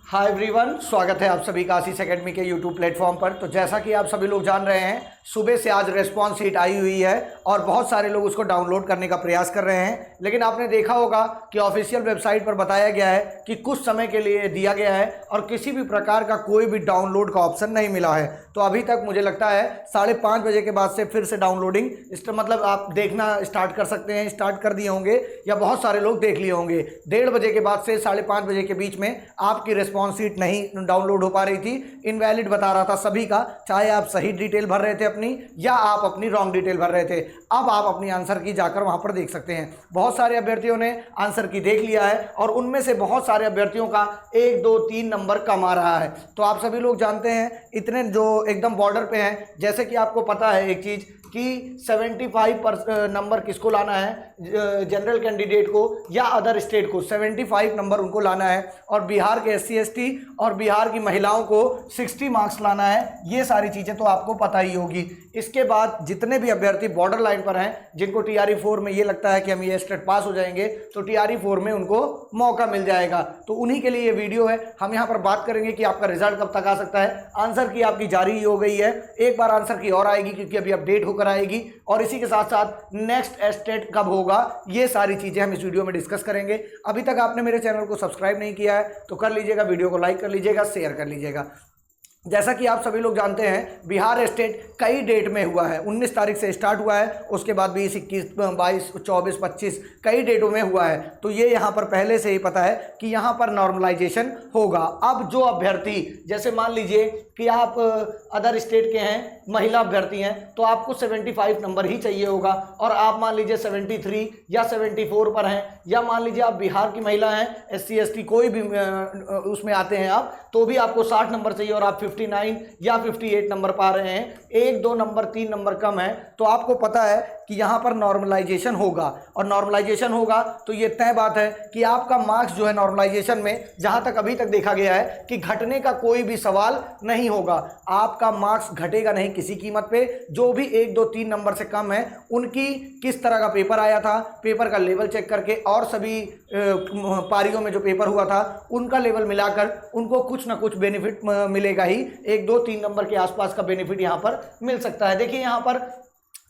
Hi everyone, स्वागत है आप सभी का आशीष एकेडमी के यूट्यूब प्लेटफॉर्म पर। तो जैसा कि आप सभी लोग जान रहे हैं, सुबह से आज रिस्पॉन्स शीट आई हुई है और बहुत सारे लोग उसको डाउनलोड करने का प्रयास कर रहे हैं। लेकिन आपने देखा होगा कि ऑफिशियल वेबसाइट पर बताया गया है कि कुछ समय के लिए दिया गया है और किसी भी प्रकार का कोई भी डाउनलोड का ऑप्शन नहीं मिला है। तो अभी तक मुझे लगता है 5:30 बजे के बाद से फिर से डाउनलोडिंग मतलब आप देखना स्टार्ट कर सकते हैं। स्टार्ट कर दिए होंगे या बहुत सारे लोग देख लिए होंगे। 1:30 बजे के बाद से 5:30 बजे के बीच में आपकी रिस्पॉन्स शीट नहीं डाउनलोड हो पा रही थी। इनवैलिड बता रहा था सभी का, चाहे आप सही डिटेल भर रहे थे अपनी या आप अपनी रॉन्ग डिटेल भर रहे थे। अब आप अपनी आंसर की जाकर वहां पर देख सकते हैं। बहुत सारे अभ्यर्थियों ने आंसर की देख लिया है और उनमें से बहुत सारे अभ्यर्थियों का 1, 2, 3 नंबर कम आ रहा है। तो आप सभी लोग जानते हैं, इतने जो एकदम बॉर्डर पे हैं, जैसे कि आपको पता है एक चीज़ कि 75 नंबर किसको लाना है, जनरल कैंडिडेट को या अदर स्टेट को 75 नंबर उनको लाना है। और बिहार के SC ST और बिहार की महिलाओं को 60 मार्क्स लाना है। ये सारी चीज़ें तो आपको पता ही होगी। इसके बाद जितने भी अभ्यर्थी बॉर्डर लाइन पर हैं, जिनको TRE 4 में ये लगता है कि हम ये स्टेट पास हो जाएंगे, तो TRE 4 में उनको मौका मिल जाएगा। तो उन्हीं के लिए ये वीडियो है। हम यहाँ पर बात करेंगे कि आपका रिजल्ट कब तक आ सकता है। आंसर की आपकी जारी हो गई है, एक बार आंसर की और आएगी क्योंकि अभी अपडेट होकर आएगी। और इसी के साथ साथ नेक्स्ट स्टेट कब होगा, ये सारी चीजें हम इस वीडियो में डिस्कस करेंगे। अभी तक आपने मेरे चैनल को सब्सक्राइब नहीं किया है तो कर लीजिएगा, वीडियो को लाइक कर लीजिएगा, शेयर कर लीजिएगा। जैसा कि आप सभी लोग जानते हैं, बिहार स्टेट कई डेट में हुआ है। 19 तारीख से स्टार्ट हुआ है, उसके बाद 20, 21, 22, 24, 25 कई डेटों में हुआ है। तो ये यहाँ पर पहले से ही पता है कि यहाँ पर नॉर्मलाइजेशन होगा। अब जो अभ्यर्थी, जैसे मान लीजिए कि आप अदर स्टेट के हैं, महिला अभ्यर्थी हैं, तो आपको 75 नंबर ही चाहिए होगा। और आप मान लीजिए 73 या 74 पर हैं, या मान लीजिए आप बिहार की महिला हैं, SC ST कोई भी उसमें आते हैं आप, तो भी आपको 60 नंबर चाहिए और आप 59 या 58 नंबर पा रहे हैं। 1, 2 नंबर 3 नंबर कम है, तो आपको पता है कि यहाँ पर नॉर्मलाइजेशन होगा। और नॉर्मलाइजेशन होगा तो ये तय बात है कि आपका मार्क्स जो है नॉर्मलाइजेशन में, जहाँ तक अभी तक देखा गया है कि घटने का कोई भी सवाल नहीं होगा। आपका मार्क्स घटेगा नहीं किसी कीमत पे। जो भी 1, 2, 3 नंबर से कम है, उनकी किस तरह का पेपर आया था, पेपर का लेवल चेक करके और सभी पारियों में जो पेपर हुआ था उनका लेवल मिलाकर उनको कुछ ना कुछ बेनिफिट मिलेगा ही। 1, 2, 3 नंबर के आसपास का बेनिफिट यहाँ पर मिल सकता है। देखिए यहाँ पर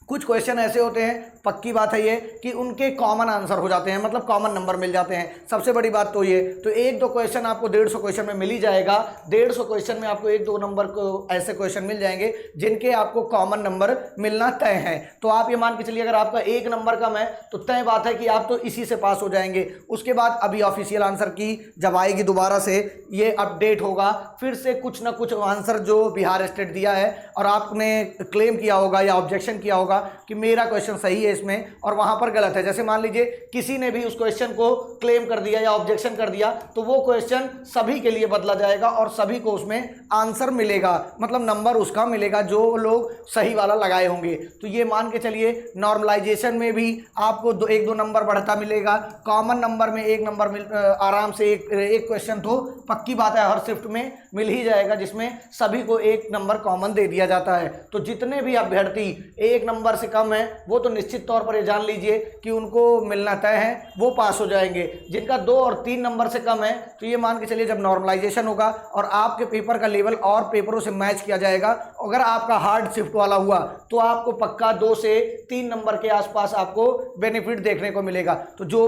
कुछ क्वेश्चन ऐसे होते हैं, पक्की बात है ये कि उनके कॉमन आंसर हो जाते हैं, मतलब कॉमन नंबर मिल जाते हैं। सबसे बड़ी बात तो ये, तो 1, 2 क्वेश्चन आपको 150 क्वेश्चन में मिल ही जाएगा। 150 क्वेश्चन में आपको 1, 2 नंबर को ऐसे क्वेश्चन मिल जाएंगे जिनके आपको कॉमन नंबर मिलना तय है। तो आप ये मान के चलिए, अगर आपका 1 नंबर कम है तो तय बात है कि आप तो इसी से पास हो जाएंगे। उसके बाद अभी ऑफिशियल आंसर की जब आएगी दोबारा से, ये अपडेट होगा, फिर से कुछ ना कुछ आंसर जो बिहार स्टेट दिया है और आपने क्लेम किया होगा या ऑब्जेक्शन किया होगा कि मेरा क्वेश्चन सही है इसमें और वहां पर गलत है। जैसे मान लीजिए किसी ने भी उस क्वेश्चन को क्लेम कर दिया या ऑब्जेक्शन कर दिया, तो वो क्वेश्चन सभी के लिए बदला जाएगा और सभी को उसमें आंसर मिलेगा, मतलब नंबर उसका मिलेगा जो लोग सही वाला लगाए होंगे। तो ये मान के चलिए नॉर्मलाइजेशन में भी आपको 1, 2 नंबर बढ़ता मिलेगा। कॉमन नंबर में 1 नंबर आराम से एक क्वेश्चन तो पक्की बात है हर शिफ्ट में मिल ही जाएगा, जिसमें सभी को 1 नंबर कॉमन दे दिया जाता है। तो जितने भी अभ्यर्थी 1 नंबर से कम है, वो तो निश्चित तौर पर ये जान लीजिए कि उनको मिलना तय है, वो पास हो जाएंगे। जिनका 2 और 3 नंबर से कम है, तो ये मान के चलिए जब नॉर्मलाइजेशन होगा और आपके पेपर का लेवल और पेपरों से मैच किया जाएगा, अगर आपका हार्ड शिफ्ट वाला हुआ तो आपको पक्का 2 से 3 नंबर के आसपास आपको बेनिफिट देखने को मिलेगा। तो जो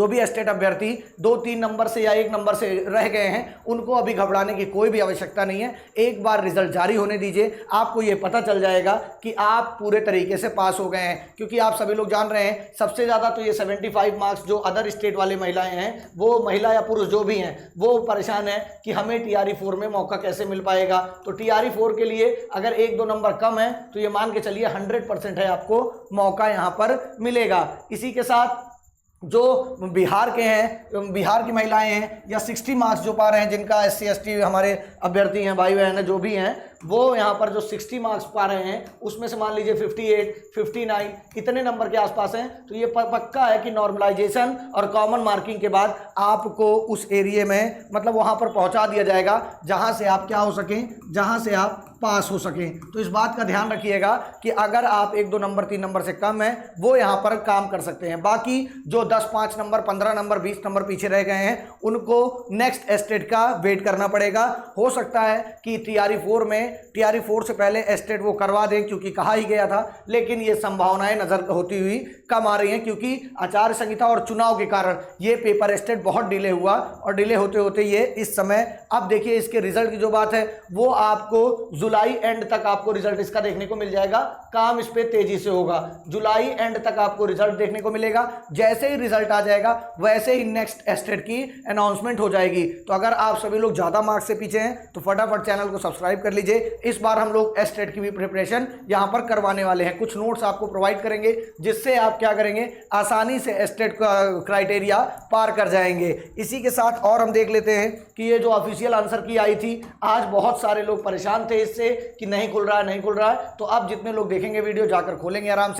भी स्टेट अभ्यर्थी 2, 3 नंबर से या 1 नंबर से रह गए हैं, उनको अभी घबराने की कोई भी आवश्यकता नहीं है। एक बार रिजल्ट जारी होने दीजिए, आपको ये पता चल जाएगा कि आप पूरे तरीके से पास हो गए हैं। क्योंकि आप सभी लोग जान रहे हैं, सबसे ज़्यादा तो ये 75 मार्क्स जो अदर स्टेट वाले महिलाएं हैं, वो महिला या पुरुष जो भी हैं, वो परेशान है कि हमें TRE 4 में मौका कैसे मिल पाएगा। तो TRE 4 के लिए अगर 1, 2 नंबर कम है तो ये मान के चलिए 100% है आपको मौका यहाँ पर मिलेगा। इसी के साथ जो बिहार के हैं, बिहार की महिलाएं हैं या 60 मार्क्स जो पा रहे हैं, जिनका SC ST हमारे अभ्यर्थी हैं, भाई बहन जो भी हैं, वो यहाँ पर जो 60 मार्क्स पा रहे हैं उसमें से मान लीजिए 58, 59 इतने नंबर के आसपास हैं, तो ये पक्का है कि नॉर्मलाइजेशन और कॉमन मार्किंग के बाद आपको उस एरिया में मतलब वहाँ पर पहुँचा दिया जाएगा जहाँ से आप क्या हो सकें, जहाँ से आप पास हो सकें। तो इस बात का ध्यान रखिएगा कि अगर आप 1, 2 नंबर 3 नंबर से कम है वो यहाँ पर काम कर सकते हैं। बाकी जो 10, 5 नंबर, 15 नंबर, 20 नंबर पीछे रह गए हैं उनको नेक्स्ट एस्टेट का वेट करना पड़ेगा। हो सकता है कि टीआरई 4 में टीआरई 4 से पहले एस्टेट वो करवा दें, क्योंकि कहा ही गया था, लेकिन ये संभावनाएं नजर होती हुई कम आ रही हैं, क्योंकि आचार संहिता और चुनाव के कारण ये पेपर एस्टेट बहुत डिले हुआ और डिले होते होते ये इस समय, अब देखिए इसके रिजल्ट की जो बात है वो आपको जुलाई एंड तक आपको रिजल्ट इसका देखने को मिल जाएगा। काम इस पे तेजी से होगा, जुलाई एंड तक आपको रिजल्ट देखने को मिलेगा। जैसे ही रिजल्ट आ जाएगा वैसे ही नेक्स्ट एस्टेट की अनाउंसमेंट हो जाएगी। तो अगर आप सभी लोग ज्यादा मार्क्स से पीछे हैं तो फटाफट चैनल को सब्सक्राइब कर लीजिए। इस बार हम लोग एस्टेट की भी प्रिपरेशन यहां पर करवाने वाले हैं, कुछ नोट्स आपको प्रोवाइड करेंगे जिससे आप क्या करेंगे, आसानी से एस्टेट का क्राइटेरिया पार कर जाएंगे। इसी के साथ और हम देख लेते हैं कि ये जो ऑफिशियल आंसर की आई थी, आज बहुत सारे लोग परेशान थे इससे कि नहीं खुल रहा है, नहीं खुल रहा है। तो अब जितने लोग देखेंगे वीडियो जाकर खोलेंगे आराम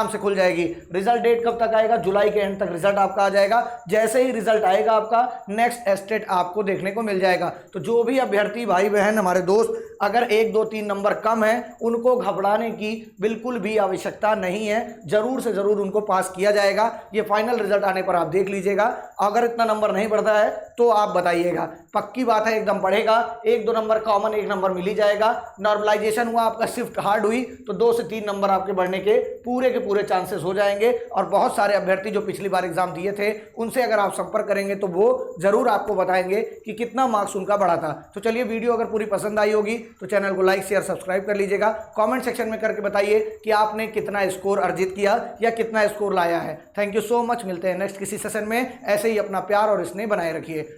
से खुल जाएगी। रिजल्ट डेट कब तक आएगा, जुलाई के एंड तक रिजल्ट आपका आ जाएगा। जैसे ही रिजल्ट आएगा आपका नेक्स्ट एस्टेट आपको देखने को मिल जाएगा। तो जो भी अभ्यर्थी भाई बहन हमारे दोस्त अगर 1, 2, 3 नंबर कम है उनको घबराने की बिल्कुल भी आवश्यकता नहीं है, जरूर से जरूर उनको पास किया जाएगा। ये फाइनल रिजल्ट आने पर आप देख लीजिएगा। अगर इतना नंबर नहीं बढ़ता है तो आप बताइएगा, पक्की बात है एकदम बढ़ेगा। 1, 2 नंबर कॉमन, 1 नंबर मिल ही जाएगा। नॉर्मलाइजेशन हुआ, आपका शिफ्ट हार्ड हुई तो 2 से 3 नंबर आपके बढ़ने के पूरे चांसेस हो जाएंगे। और बहुत सारे अभ्यर्थी जो पिछली बार एग्जाम दिए थे उनसे अगर आप संपर्क करेंगे तो वो जरूर आपको बताएंगे कि कितना मार्क्स उनका बढ़ा था। तो चलिए, वीडियो अगर पूरी पसंद आई होगी तो चैनल को लाइक, शेयर, सब्सक्राइब कर लीजिएगा। कमेंट सेक्शन में करके बताइए कि आपने कितना स्कोर अर्जित किया या कितना स्कोर लाया है। Thank you so much. मिलते हैं नेक्स्ट किसी सेशन में। ऐसे ही अपना प्यार और स्नेह बनाए रखिए।